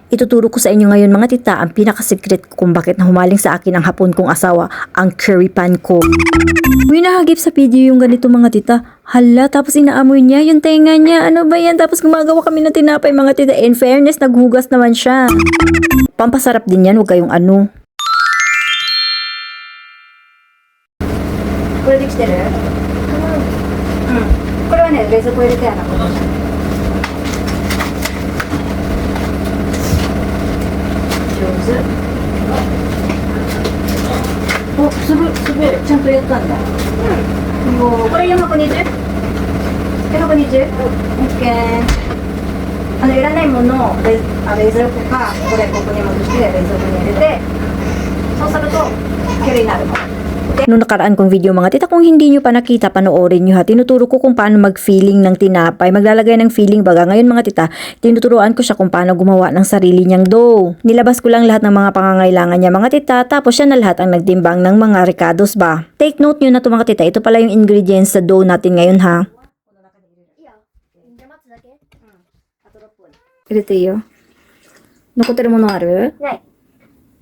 Ituturo ko sa inyo ngayon mga tita ang pinaka-secret kung bakit nahumaling sa akin ang hapon kong asawa, ang curry pan ko. Uy, nahagip sa video yung ganito mga tita. Hala, tapos inaamoy niya yung tenga niya. Ano ba yan? Tapos gumagawa kami ng tinapay mga tita. In fairness, naghugas naman siya. Pampasarap din yan, huwag kayong ano. これできてる？これはね、冷蔵庫入れてやな。上手。お、粒ちゃんとやったんだ。もうこれ420？420？オッケー。いらないものを冷蔵庫かここに戻して冷蔵庫に入れて、そうするとキュレになるの。Noong nakaraan kong video mga tita, kung hindi nyo pa nakita, panoorin nyo ha. Tinuturo ko kung paano mag-filling ng tinapay. Maglalagay ng filling baga. Ngayon mga tita, tinuturuan ko siya kung paano gumawa ng sarili niyang dough. Nilabas ko lang lahat ng mga pangangailangan niya mga tita, tapos siya na lahat ang nagtimbang ng mga ricados ba. Take note nyo na to mga tita, ito pala yung ingredients sa dough natin ngayon ha. Irete yo. Nokoteru mono aru? ない。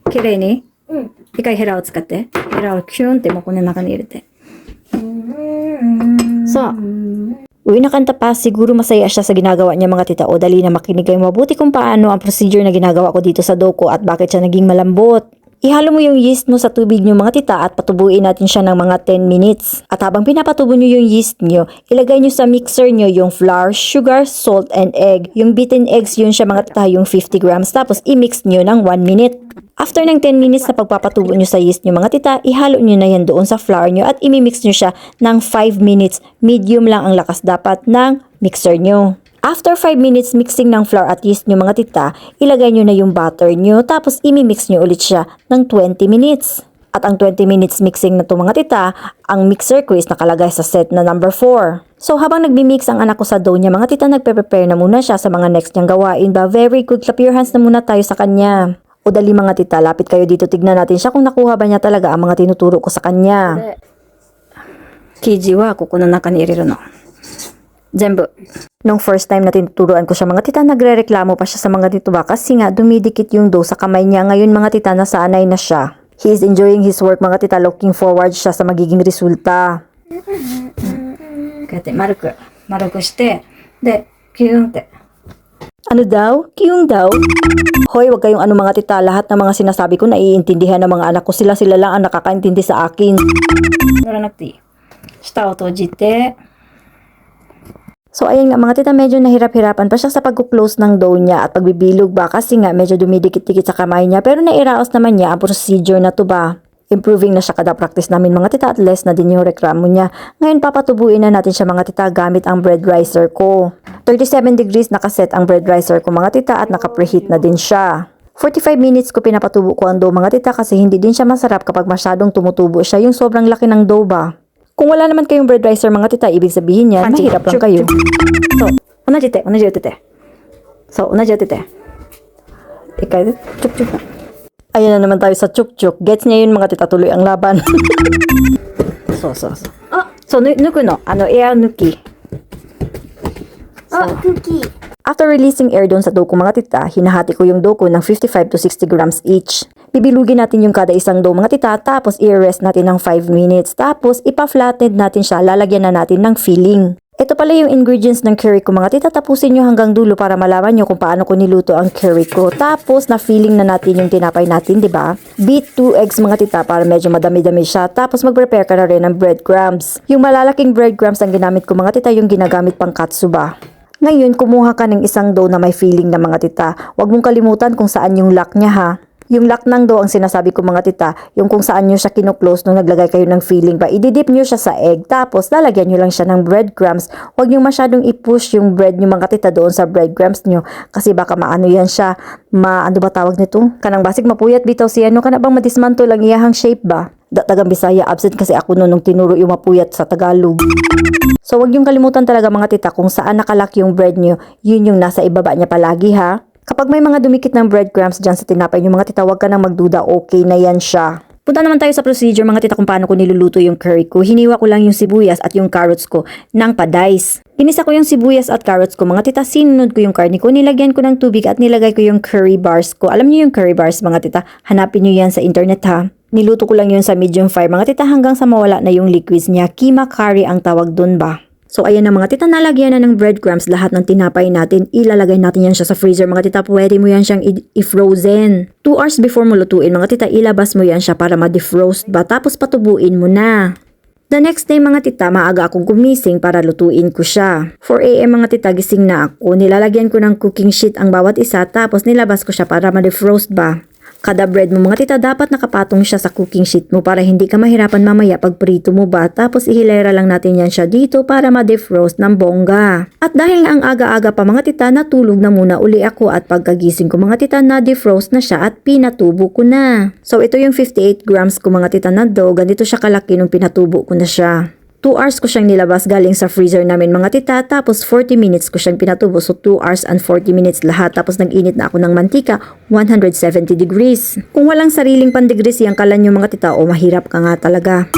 きれいにうん。一回ヘラを使って。ヘラをキュンってもうこの中に入れて。So, uwi na kanta pa, siguro masaya siya sa ginagawa niya mga tita. O dali na makinig kayo mabuti kung paano ang procedure na ginagawa ko dito sa dough ko at bakit siya naging malambot. Ihalo mo yung yeast mo sa tubig nyo mga tita at patubuin natin siya ng mga 10 minutes. At habang pinapatubo nyo yung yeast nyo, ilagay nyo sa mixer nyo yung flour, sugar, salt, and egg. Yung beaten eggs yun siya mga tita, yung 50 grams. Tapos i-mix nyo ng 1 minute. After ng 10 minutes na pagpapatubo nyo sa yeast nyo mga tita, ihalo nyo na yan doon sa flour nyo at imimix nyo siya ng 5 minutes. Medium lang ang lakas dapat ng mixer nyo. After 5 minutes mixing ng flour at yeast nyo mga tita, ilagay nyo na yung butter nyo tapos imimix nyo ulit siya ng 20 minutes. At ang 20 minutes mixing na to mga tita, ang mixer ko is nakalagay sa set na number 4. So habang nagmi-mix ang anak ko sa dough niya mga tita, nagpe-prepare na muna siya sa mga next niyang gawain ba. Very good, clap your hands na muna tayo sa kanya. O dali mga tita, lapit kayo dito, tignan natin siya kung nakuha ba niya talaga ang mga tinuturo ko sa kanya. Kiji wa kuko no naka ni iriru no. Zenbu. Nung first time na tinuturuan ko siya mga tita, nagre-reklamo pa siya sa mga dito ba kasi nga dumidikit yung dough sa kamay niya. Ngayon mga tita, nasanay na siya. He is enjoying his work mga tita, looking forward siya sa magiging resulta. Kaya maruku shite, de, kiyung te. Ano daw? Kiyung daw? Hoy, wag kayong ano mga tita, lahat ng mga sinasabi ko naiintindihan ng mga anak ko. Sila lang ang nakakaintindi sa akin. Noranakti. Shita o tojite. So ayun nga mga tita, medyo nahirap-hirapan pa siya sa pag-close ng dough niya at pagbibilog ba kasi nga medyo dumidikit-dikit sa kamay niya, pero nairaos naman niya ang procedure na to ba. Improving na siya kada practice namin mga tita at less na din yung reklamo niya. Ngayon papatubuin na natin siya mga tita gamit ang bread ricer ko. 37 degrees nakaset ang bread ricer ko mga tita at naka-preheat na din siya. 45 minutes ko pinapatubo ko ang dough mga tita kasi hindi din siya masarap kapag masyadong tumutubo siya, yung sobrang laki ng dough ba. Kung wala naman kayong bread ricer mga tita, ibig sabihin yan, mahirap lang kayo. So, unaji utete. So, unaji utete. Ikay, chuk-chuk. Ayan na naman tayo sa chuk-chuk. Gets niya yun mga tita, tuloy ang laban. So. So, nuku no, air nuki. Oh, cookie. After releasing air doon sa dough ko mga tita, hinahati ko yung dough ko ng 55 to 60 grams each. Bibilugin natin yung kada isang dough mga tita, tapos i-rest natin ng 5 minutes. Tapos ipa-flattened natin siya, lalagyan na natin ng filling. Ito pala yung ingredients ng curry ko mga tita, tapusin nyo hanggang dulo para malaman nyo kung paano ko niluto ang curry ko. Tapos na-filling na natin yung tinapay natin, di ba? Beat 2 eggs mga tita para medyo madami-dami siya. Tapos mag-prepare ka na rin ng breadcrumbs. Yung malalaking breadcrumbs ang ginamit ko mga tita, yung ginagamit pang katsu ba. Ngayon, kumuha ka ng isang dough na may filling na mga tita. Huwag mong kalimutan kung saan yung lock niya ha. Yung lock ng dough ang sinasabi ko mga tita, yung kung saan nyo siya kinuklose nung naglagay kayo ng filling ba. Ididip nyo siya sa egg, tapos lalagyan nyo lang siya ng breadcrumbs. Huwag nyo masyadong i-push yung bread nyo mga tita doon sa breadcrumbs nyo. Kasi baka maano yan siya, ano ba tawag nito? Kanang basig mapuyat bitaw siya, no? Kana bang madismantle ang iyahang shape ba? Tagang Bisaya, absent kasi ako nung tinuro yung mapuyat sa Tagalog. So wag yung kalimutan talaga mga tita kung saan nakalak yung bread nyo, yun yung nasa ibaba niya palagi ha. Kapag may mga dumikit ng breadcrumbs dyan sa tinapay nyo mga tita, wag ka nang magduda, okay na yan siya. Punta naman tayo sa procedure mga tita kung paano ko niluluto yung curry ko. Hiniwa ko lang yung sibuyas at yung carrots ko ng pa-dice. Ginisa ko yung sibuyas at carrots ko mga tita, sinunod ko yung karne ko, nilagyan ko ng tubig at nilagay ko yung curry bars ko. Alam niyo yung curry bars mga tita, hanapin niyo yan sa internet ha. Niluto ko lang yun sa medium fire mga tita hanggang sa mawala na yung liquids niya. Keema curry ang tawag dun ba? So ayan na mga tita, nalagyan na ng breadcrumbs lahat ng tinapay natin. Ilalagay natin yan siya sa freezer mga tita. Pwede mo yan siyang i-frozen. 2 hours before mo lutuin mga tita, ilabas mo yan siya para ma-defrost ba. Tapos patubuin mo na. The next day mga tita, maaga akong gumising para lutuin ko siya. 4 AM mga tita, gising na ako. Nilalagyan ko ng cooking sheet ang bawat isa tapos nilabas ko siya para ma-defrost ba. Kada bread mo mga tita dapat nakapatong siya sa cooking sheet mo para hindi ka mahirapan mamaya pag prito mo ba. Tapos ihilera lang natin yan siya dito para ma-defrost ng bongga. At dahil nga ang aga-aga pa mga tita, natulog na muna uli ako at pagkagising ko mga tita, na-defrost na siya at pinatubo ko na. So ito yung 58 grams ko mga tita na dough. Ganito siya kalaki nung pinatubo ko na siya. 2 hours ko siyang nilabas galing sa freezer namin mga tita, tapos 40 minutes ko siyang pinatubo, so 2 hours and 40 minutes lahat. Tapos nag-init na ako ng mantika, 170 degrees. Kung walang sariling pan-degrees yung kalan nyo mga tita, o mahirap ka nga talaga.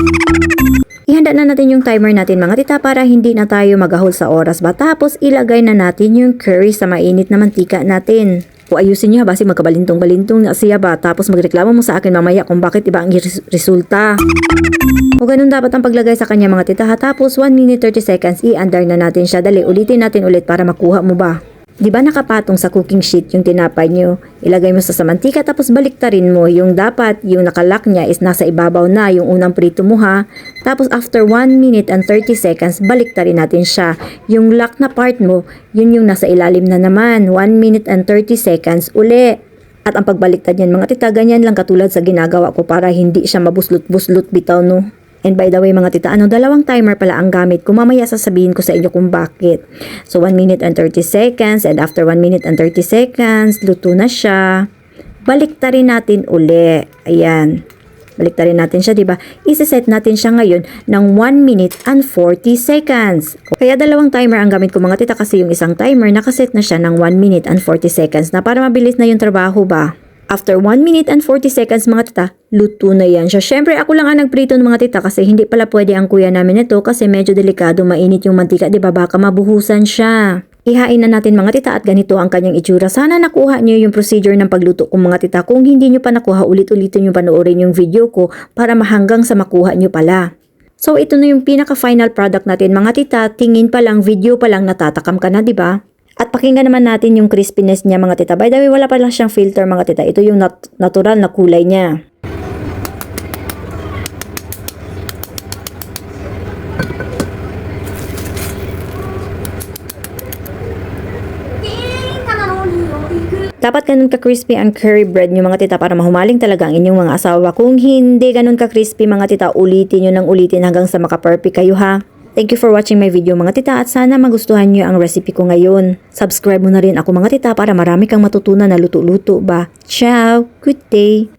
Ihanda na natin yung timer natin mga tita para hindi na tayo magahol sa oras ba. Tapos ilagay na natin yung curry sa mainit na mantika natin. O ayusin nyo ha, basi magkabalintong-balintong na siya ba. Tapos magreklamo mo sa akin mamaya kung bakit iba ang resulta. O ganun dapat ang paglagay sa kanya mga tita ha. Tapos 1 minute 30 seconds, i-under na natin siya. Dali, ulitin natin ulit para makuha mo ba. Diba nakapatong sa cooking sheet yung tinapay nyo? Ilagay mo sa mantika tapos baliktarin mo. Yung dapat, yung nakalak niya is nasa ibabaw na yung unang prito mo ha. Tapos after 1 minute and 30 seconds, baliktarin natin siya. Yung lock na part mo, yun yung nasa ilalim na naman. 1 minute and 30 seconds uli. At ang pagbaliktad niyan mga tita, ganyan lang katulad sa ginagawa ko para hindi siya mabuslot-buslot bitaw no. And by the way mga tita, dalawang timer pala ang gamit ko. Mamaya sasabihin ko sa inyo kung bakit. So 1 minute and 30 seconds and after 1 minute and 30 seconds, luto na siya. Baliktarin natin uli. Ayan. Baliktarin natin siya, diba? Isa-set natin siya ngayon ng 1 minute and 40 seconds. Kaya dalawang timer ang gamit ko mga tita kasi yung isang timer nakaset na siya ng 1 minute and 40 seconds na para mabilis na yung trabaho ba. After 1 minute and 40 seconds mga tita, luto na yan siya. Syempre ako lang ang nagprito ng mga tita kasi hindi pala pwede ang kuya namin ito kasi medyo delikado, mainit yung mantika, diba? Baka mabuhusan siya. Ihain na natin mga tita at ganito ang kanyang itsura. Sana nakuha niyo yung procedure ng pagluto kong mga tita. Kung hindi niyo pa nakuha, ulit-ulitin yung panoorin yung video ko para mahanggang sa makuha niyo pala. So ito na yung pinaka-final product natin mga tita. Tingin pa lang, video pa lang natatakam ka na, diba? At pakinggan naman natin yung crispiness niya mga tita. By the way, wala pa lang siyang filter mga tita. Ito yung natural na kulay niya. Dapat ganun ka-crispy ang curry bread nyo mga tita para mahumaling talaga ang inyong mga asawa. Kung hindi ganun ka-crispy mga tita, ulitin nyo ng ulitin hanggang sa maka-perfect kayo ha. Thank you for watching my video mga tita at sana magustuhan nyo ang recipe ko ngayon. Subscribe mo na rin ako mga tita para marami kang matutunan na luto-luto ba. Ciao! Good day!